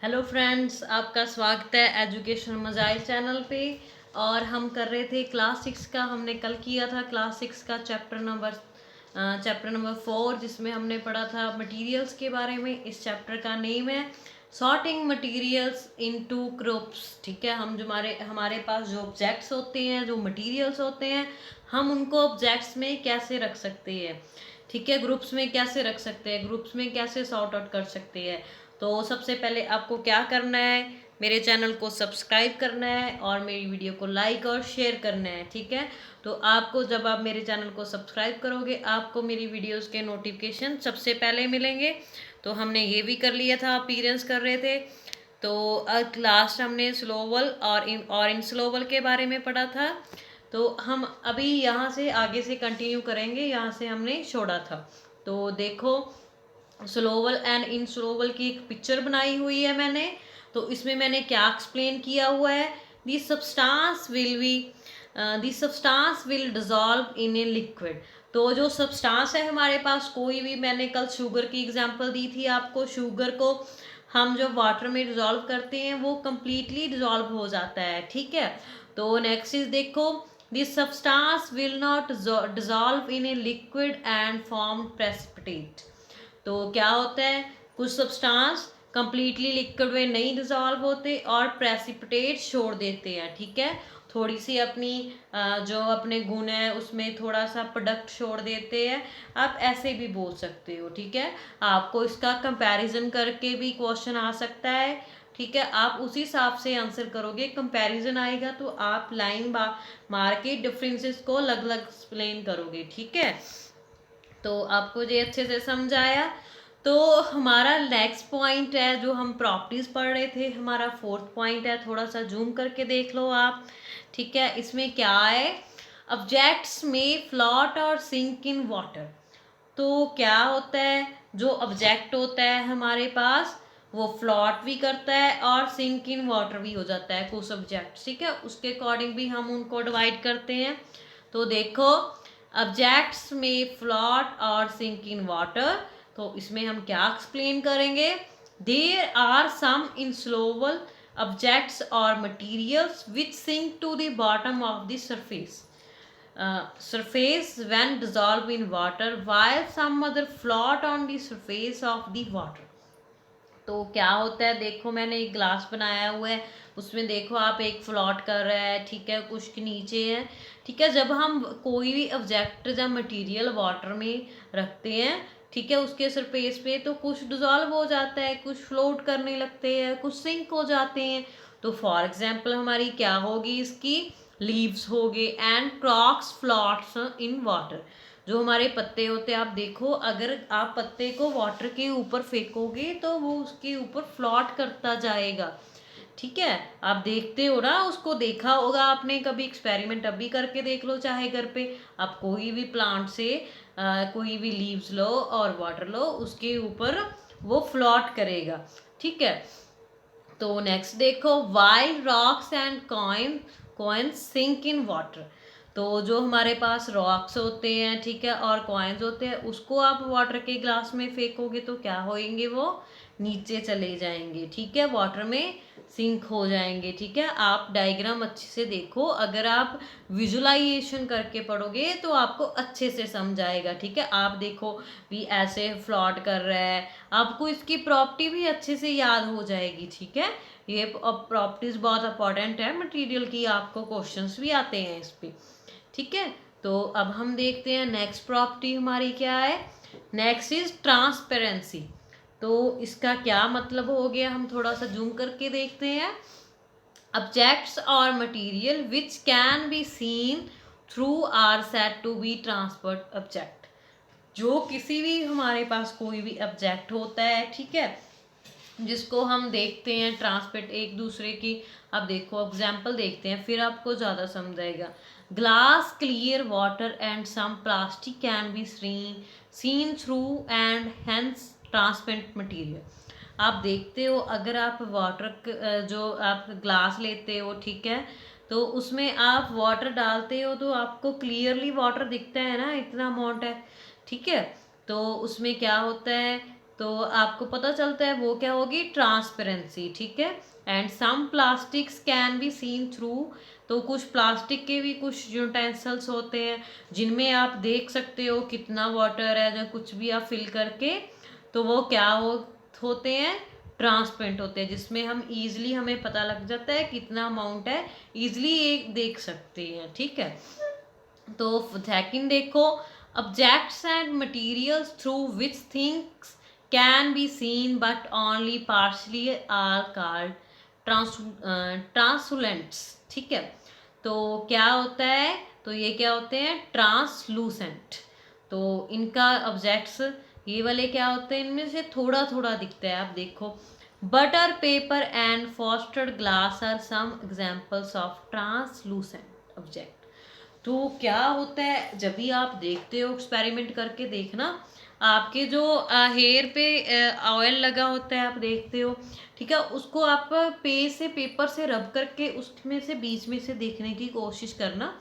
Hello friends, आपका स्वागत है एजुकेशन मजाइल चैनल पे। और हम कर रहे थे क्लास 6 का। हमने कल किया था क्लास 6 का चैप्टर नंबर 4, जिसमें हमने पढ़ा था मटेरियल्स के बारे में। इस चैप्टर का नेम है सॉर्टिंग मटेरियल्स इनटू ग्रुप्स। ठीक है, हम जो हमारे पास जो ऑब्जेक्ट्स होते हैं, जो मटेरियल्स होते हैं, हम उनको ऑब्जेक्ट्स में कैसे रख सकते हैं। ठीक है, ग्रुप्स में कैसे रख सकते हैं, ग्रुप्स में कैसे सॉर्ट आउट कर सकते हैं। तो सबसे पहले आपको क्या करना है, मेरे चैनल को सब्सक्राइब करना है और मेरी वीडियो को लाइक और शेयर करना है। ठीक है, तो आपको जब आप मेरे चैनल को सब्सक्राइब करोगे, आपको मेरी वीडियोस के नोटिफिकेशन सबसे पहले मिलेंगे। तो हमने ये भी कर लिया था, अपीयरेंस कर रहे थे। तो लास्ट हमने स्लोवल और इनस्लोवल के बारे में पढ़ा था। तो हम अभी यहाँ से आगे से कंटिन्यू करेंगे, यहाँ से हमने छोड़ा था। तो देखो, स्लोवल एंड इनस्लोवल की एक पिक्चर बनाई हुई है मैंने। तो इसमें मैंने क्या एक्सप्लेन किया हुआ है, the substance will dissolve in a liquid. तो जो सब्सटेंस है हमारे पास, कोई भी, मैंने कल शुगर की एग्जांपल दी थी आपको। शुगर को हम जो वाटर में डिजॉल्व करते हैं वो कंप्लीटली डिजॉल्व हो जाता है। ठीक है, तो नेक्स्ट इज देखो, this substance will not dissolve in a liquid and form precipitate. तो क्या होता है, कुछ सब्सटेंस कंप्लीटली लिक्विड में नहीं डिजॉल्व होते और प्रेसिपिटेट छोड़ देते हैं। ठीक है, थोड़ी सी अपनी जो अपने गुण है उसमें थोड़ा सा प्रोडक्ट छोड़ देते हैं। आप ऐसे भी बोल सकते हो। ठीक है, आपको इसका कंपैरिजन करके भी क्वेश्चन आ सकता है। ठीक है, आप उसी हिसाब से आंसर करोगे। कंपैरिजन आएगा तो आप लाइन मार के डिफरेंसेस को अलग अलग एक्सप्लेन करोगे। ठीक है, तो आपको ये अच्छे से समझ आया। तो हमारा नेक्स्ट पॉइंट है, जो हम प्रॉपर्टीज पढ़ रहे थे, हमारा फोर्थ पॉइंट है। थोड़ा सा जूम करके देख लो आप। ठीक है, इसमें क्या है, ऑब्जेक्ट्स में फ्लोट और सिंक इन वाटर। तो क्या होता है, जो ऑब्जेक्ट होता है हमारे पास, वो फ्लोट भी करता है और सिंक इन वाटर भी हो जाता है कुछ ऑब्जेक्ट। ठीक है, उसके अकॉर्डिंग भी हम उनको डिवाइड करते हैं। तो देखो, ऑब्जेक्ट्स में फ्लोट और सिंक इन वाटर। तो इसमें हम क्या एक्सप्लेन करेंगे, there are some insoluble objects और materials which sink to the bottom of the surface when dissolved in water, while some other float on the surface of the water। तो क्या होता है, देखो मैंने एक ग्लास बनाया हुआ है, उसमें देखो आप, एक फ्लोट कर रहा है। ठीक है, कुछ के नीचे है। ठीक है, जब हम कोई भी ऑब्जेक्ट या मटेरियल वाटर में रखते हैं, ठीक है, उसके सरफेस पे, तो कुछ डिजॉल्व हो जाता है, कुछ फ्लोट करने लगते हैं, कुछ सिंक हो जाते हैं। तो फॉर एग्जाम्पल हमारी क्या होगी, इसकी लीव्स हो गए and Crocs floats in water. जो हमारे पत्ते होते हैं, आप देखो, अगर आप पत्ते को वाटर के ऊपर फेंकोगे तो वो उसके ऊपर फ्लॉट करता जाएगा। ठीक है, आप देखते हो ना, उसको देखा होगा आपने कभी, एक्सपेरिमेंट अभी करके देख लो, चाहे घर पे आप कोई भी प्लांट से कोई भी लीव्स लो और वाटर लो, उसके ऊपर वो फ्लॉट करेगा। ठीक है, तो नेक्स्ट देखो, while rocks and coins sink in water. तो जो हमारे पास रॉक्स होते हैं, ठीक है, और कॉइन्स होते हैं, उसको आप वाटर के ग्लास में फेंकोगे तो क्या होएंगे, वो नीचे चले जाएंगे। ठीक है, वाटर में सिंक हो जाएंगे। ठीक है, आप डायग्राम अच्छे से देखो, अगर आप विजुलाइजेशन करके पढ़ोगे तो आपको अच्छे से समझ आएगा। ठीक है, आप देखो भी ऐसे फ्लॉट कर रहा है, आपको इसकी प्रॉपर्टी भी अच्छे से याद हो जाएगी। ठीक है, ये प्रॉपर्टीज बहुत इंपॉर्टेंट है मटेरियल की, आपको क्वेश्चंस भी आते हैं इस पे। ठीक है, तो अब हम देखते हैं नेक्स्ट प्रॉपर्टी हमारी क्या है। Next is transparency. तो इसका क्या मतलब हो गया, हम थोड़ा सा जूम करके देखते हैं। ऑब्जेक्ट्स और material which can be seen through are said to be transparent object. जो किसी भी हमारे पास कोई भी ऑब्जेक्ट होता है, ठीक है, जिसको हम देखते हैं ट्रांसपेरेंट एक दूसरे की, अब देखो एग्जाम्पल देखते हैं फिर आपको ज़्यादा समझ आएगा। Glass, clear water and some plastic can be seen through and hence transparent material. आप देखते हो, अगर आप वाटर जो आप ग्लास लेते हो, ठीक है, तो उसमें आप वाटर डालते हो तो आपको क्लियरली वाटर दिखता है ना, इतना अमाउंट है। ठीक है, तो उसमें क्या होता है, तो आपको पता चलता है वो क्या होगी, ट्रांसपेरेंसी, ठीक है। And some plastics can be seen through, तो कुछ प्लास्टिक के भी कुछ यूटेंसिल्स होते हैं जिनमें आप देख सकते हो कितना वाटर है, जो कुछ भी आप फिल करके, तो वो क्या होते हैं, ट्रांसपेरेंट होते हैं, जिसमें हम इजीली हमें पता लग जाता है कितना अमाउंट है, इजीली एक देख सकते हैं, ठीक है। तो सेकंड देखो, objects and materials through which things can be seen but only partially are called translucents, ठीक है। तो क्या होता है, तो ये क्या होते हैं, ट्रांसलूसेंट। तो इनका ऑब्जेक्ट्स ये वाले क्या होते हैं, इनमें से थोड़ा थोड़ा दिखता है, आप देखो butter paper and frosted glass are some examples of translucent object. तो क्या होता है, जब भी आप देखते हो, एक्सपेरिमेंट करके देखना, आपके जो हेयर पे ऑयल लगा होता है, आप देखते हो, ठीक है, उसको आप पेपर से रब करके उसमें से बीच में से देखने की कोशिश करना,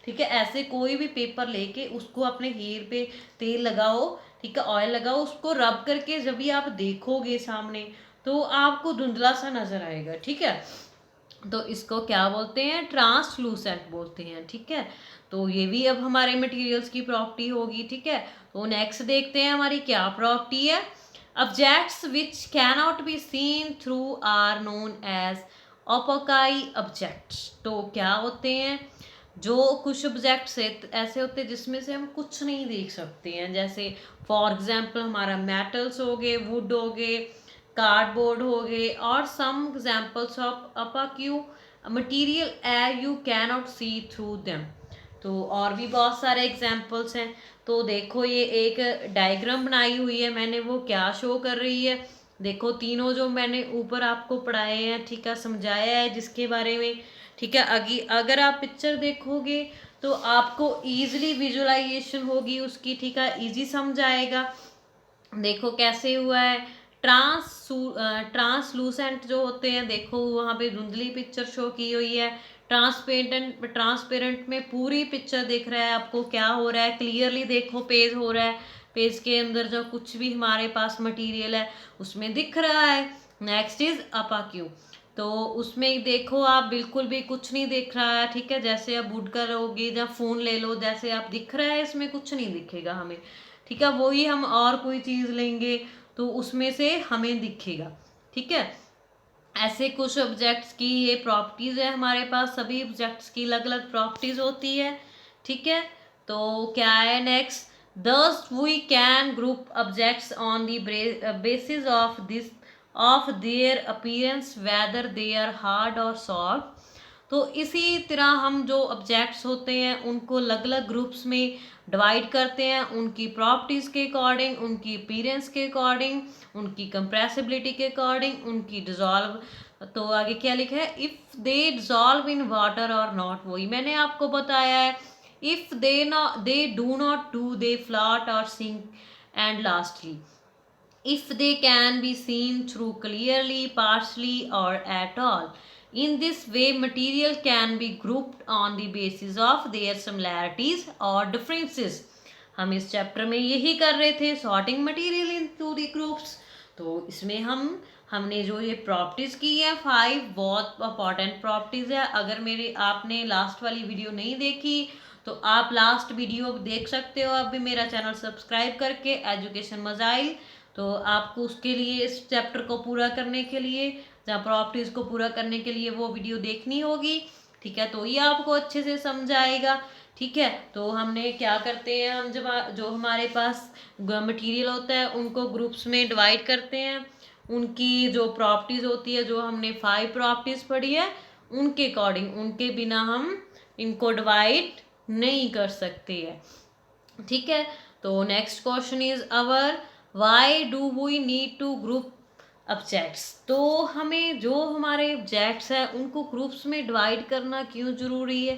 ठीक है। ऐसे कोई भी पेपर लेके उसको अपने हेयर पे तेल लगाओ, ठीक है, ऑयल लगाओ, उसको रब करके जब भी आप देखोगे सामने, तो आपको धुंधला सा नजर आएगा, ठीक है। तो इसको क्या बोलते हैं, ट्रांसलूसेंट बोलते हैं, ठीक है। तो ये भी अब हमारे मटेरियल्स की प्रॉपर्टी होगी, ठीक है। तो नेक्स्ट देखते हैं हमारी क्या प्रॉपर्टी है। Objects which cannot be seen through are known as opaque objects. तो क्या होते हैं, जो कुछ ऑब्जेक्ट्स ऐसे होते हैं जिसमें से हम कुछ नहीं देख सकते हैं, जैसे फॉर एग्जाम्पल हमारा मेटल्स हो गए, वुड हो गए, कार्डबोर्ड हो गए, और some examples of opaque material a you cannot see through them. तो और भी बहुत सारे एग्जाम्पल्स हैं। तो देखो ये एक डायग्राम बनाई हुई है मैंने, वो क्या शो कर रही है, देखो तीनों जो मैंने ऊपर आपको पढ़ाए हैं, ठीक है, समझाया है जिसके बारे में, ठीक है। अगर आप पिक्चर देखोगे तो आपको ईजिली विजुअलाइजेशन होगी उसकी, ठीक है, ईजी समझ आएगा। देखो कैसे हुआ है, ट्रांसलूसेंट जो होते हैं, देखो वहाँ पे धुंधली पिक्चर शो की हुई है, ट्रांसपेरेंट में पूरी पिक्चर दिख रहा है आपको, क्या हो रहा है क्लियरली देखो, पेज हो रहा है, पेज के अंदर जो कुछ भी हमारे पास मटेरियल है उसमें दिख रहा है। नेक्स्ट इज अपाक्यू, तो उसमें देखो आप बिल्कुल भी कुछ नहीं दिख रहा है, ठीक है, जैसे आप वुड करोगे या फोन ले लो, जैसे आप दिख रहा है इसमें कुछ नहीं दिखेगा हमें, ठीक है। वही हम और कोई चीज लेंगे तो उसमें से हमें दिखेगा, ठीक है। ऐसे कुछ ऑब्जेक्ट्स की ये प्रॉपर्टीज है, हमारे पास सभी ऑब्जेक्ट्स की अलग अलग प्रॉपर्टीज होती है, ठीक है। तो क्या है next, thus we can group objects on the basis of this of their appearance whether they are hard और सॉफ्ट। तो इसी तरह हम जो ऑब्जेक्ट्स होते हैं उनको अलग अलग ग्रुप्स में डिवाइड करते हैं, उनकी प्रॉपर्टीज़ के अकॉर्डिंग, उनकी अपीयरेंस के अकॉर्डिंग, उनकी कंप्रेसिबिलिटी के अकॉर्डिंग, उनकी डिजॉल्व। तो आगे क्या लिखा है, if they dissolve in water or not, वही मैंने आपको बताया है, if they do not do they float or sink, and lastly if they can be seen through clearly, partially, or at all. In this way, material can be grouped on the basis of their similarities or differences. हम इस chapter में यही कर रहे थे, sorting material into the groups. तो इसमें हमने जो ये प्रॉपर्टीज़ की है 5 बहुत इंपॉर्टेंट प्रॉपर्टीज़ है। अगर मेरे आपने लास्ट वाली वीडियो नहीं देखी तो आप लास्ट वीडियो देख सकते हो, अब भी मेरा चैनल सब्सक्राइब करके, एजुकेशन मज़ाइल। तो आपको उसके लिए, इस चैप्टर को पूरा करने के लिए, जहाँ प्रॉपर्टीज़ को पूरा करने के लिए वो वीडियो देखनी होगी, ठीक है। तो ये आपको अच्छे से समझ आएगा, ठीक है। तो हमने क्या करते हैं, हम जब जो हमारे पास मटेरियल होता है उनको ग्रुप्स में डिवाइड करते हैं, उनकी जो प्रॉपर्टीज़ होती है, जो हमने 5 प्रॉपर्टीज़ पढ़ी है, उनके अकॉर्डिंग, उनके बिना हम इनको डिवाइड नहीं कर सकते हैं, ठीक है। तो next question is our, why do we need to group objects. तो हमें जो हमारे ऑब्जेक्ट्स हैं उनको ग्रुप्स में डिवाइड करना क्यों ज़रूरी है,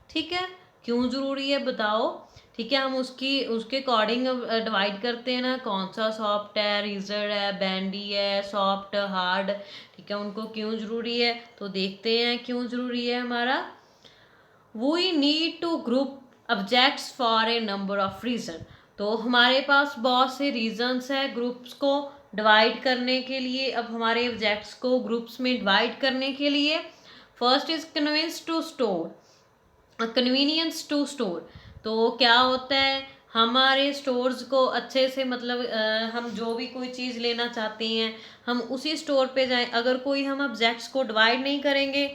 ठीक है, क्यों ज़रूरी है बताओ, ठीक है। हम उसके अकॉर्डिंग डिवाइड करते हैं ना, कौन सा सॉफ्ट है, रिजिड है, बैंडी है, सॉफ्ट, हार्ड, ठीक है, उनको क्यों ज़रूरी है, तो देखते हैं क्यों ज़रूरी है हमारा। We need to group objects for a number of reason. तो हमारे पास बहुत से रीजंस है ग्रुप्स को डिवाइड करने के लिए, अब हमारे ऑब्जेक्ट्स को ग्रुप्स में डिवाइड करने के लिए, first is convenience to store. तो क्या होता है, हमारे स्टोर्स को अच्छे से मतलब हम जो भी कोई चीज़ लेना चाहते हैं हम उसी स्टोर पे जाएं। अगर कोई हम ऑब्जेक्ट्स को डिवाइड नहीं करेंगे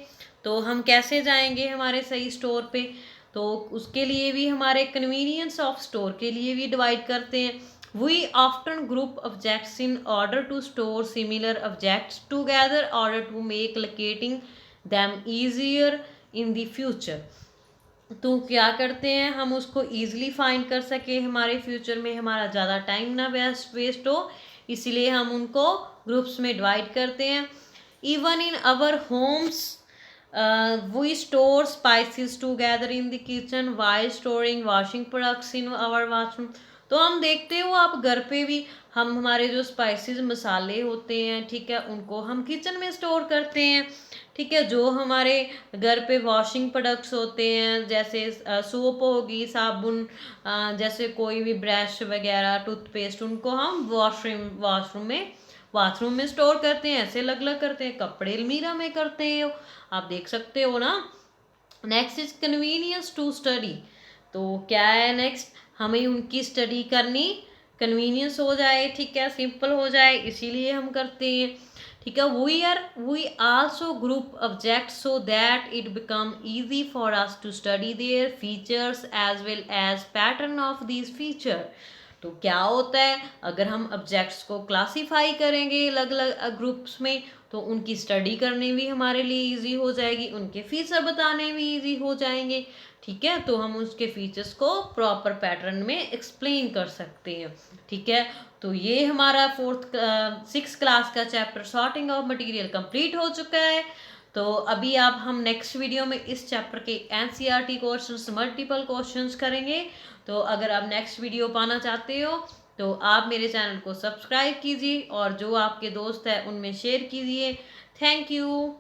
तो हम कैसे जाएंगे हमारे सही स्टोर पे। तो उसके लिए भी हमारे कन्वीनियंस ऑफ स्टोर के लिए भी डिवाइड करते हैं। We often group objects in order to store similar objects together order to make locating them easier in the future. तो क्या करते हैं, हम उसको ईजिली फाइंड कर सके, हमारे फ्यूचर में हमारा ज़्यादा टाइम ना वेस्ट हो, इसीलिए हम उनको ग्रुप्स में डिवाइड करते हैं। Even in our homes we store spices together in the kitchen while storing washing products in our washroom. तो हम देखते हो आप घर पे भी हम हमारे जो स्पाइसेस मसाले होते हैं, ठीक है, उनको हम किचन में स्टोर करते हैं। ठीक है, जो हमारे घर पे वॉशिंग प्रोडक्ट्स होते हैं जैसे सोप होगी, साबुन, जैसे कोई भी ब्रश वगैरह, टूथपेस्ट, उनको हम बाथरूम में स्टोर करते हैं, ऐसे अलग अलग करते हैं। कपड़े अलमीरा में करते हैं, आप देख सकते हो ना। Next is convenience to study. तो क्या है नेक्स्ट, हमें उनकी स्टडी करनी कन्वीनियंस हो जाए, ठीक है, सिंपल हो जाए, इसीलिए हम करते हैं। ठीक है, we also group objects so that it become easy for us to study their features as well as pattern of these feature. तो क्या होता है, अगर हम ऑब्जेक्ट्स को क्लासीफाई करेंगे अलग अलग ग्रुप्स में तो उनकी स्टडी करनी भी हमारे लिए इजी हो जाएगी, उनके फीचर बताने भी इजी हो जाएंगे। ठीक है, तो हम उसके फीचर्स को प्रॉपर पैटर्न में एक्सप्लेन कर सकते हैं। ठीक है, तो ये हमारा 6th क्लास का chapter sorting of material complete हो चुका है। तो अभी आप हम नेक्स्ट वीडियो में इस चैप्टर के एनसीईआरटी क्वेश्चंस, मल्टीपल क्वेश्चंस करेंगे। तो अगर आप नेक्स्ट वीडियो पाना चाहते हो तो आप मेरे चैनल को सब्सक्राइब कीजिए और जो आपके दोस्त हैं उनमें शेयर कीजिए। Thank you.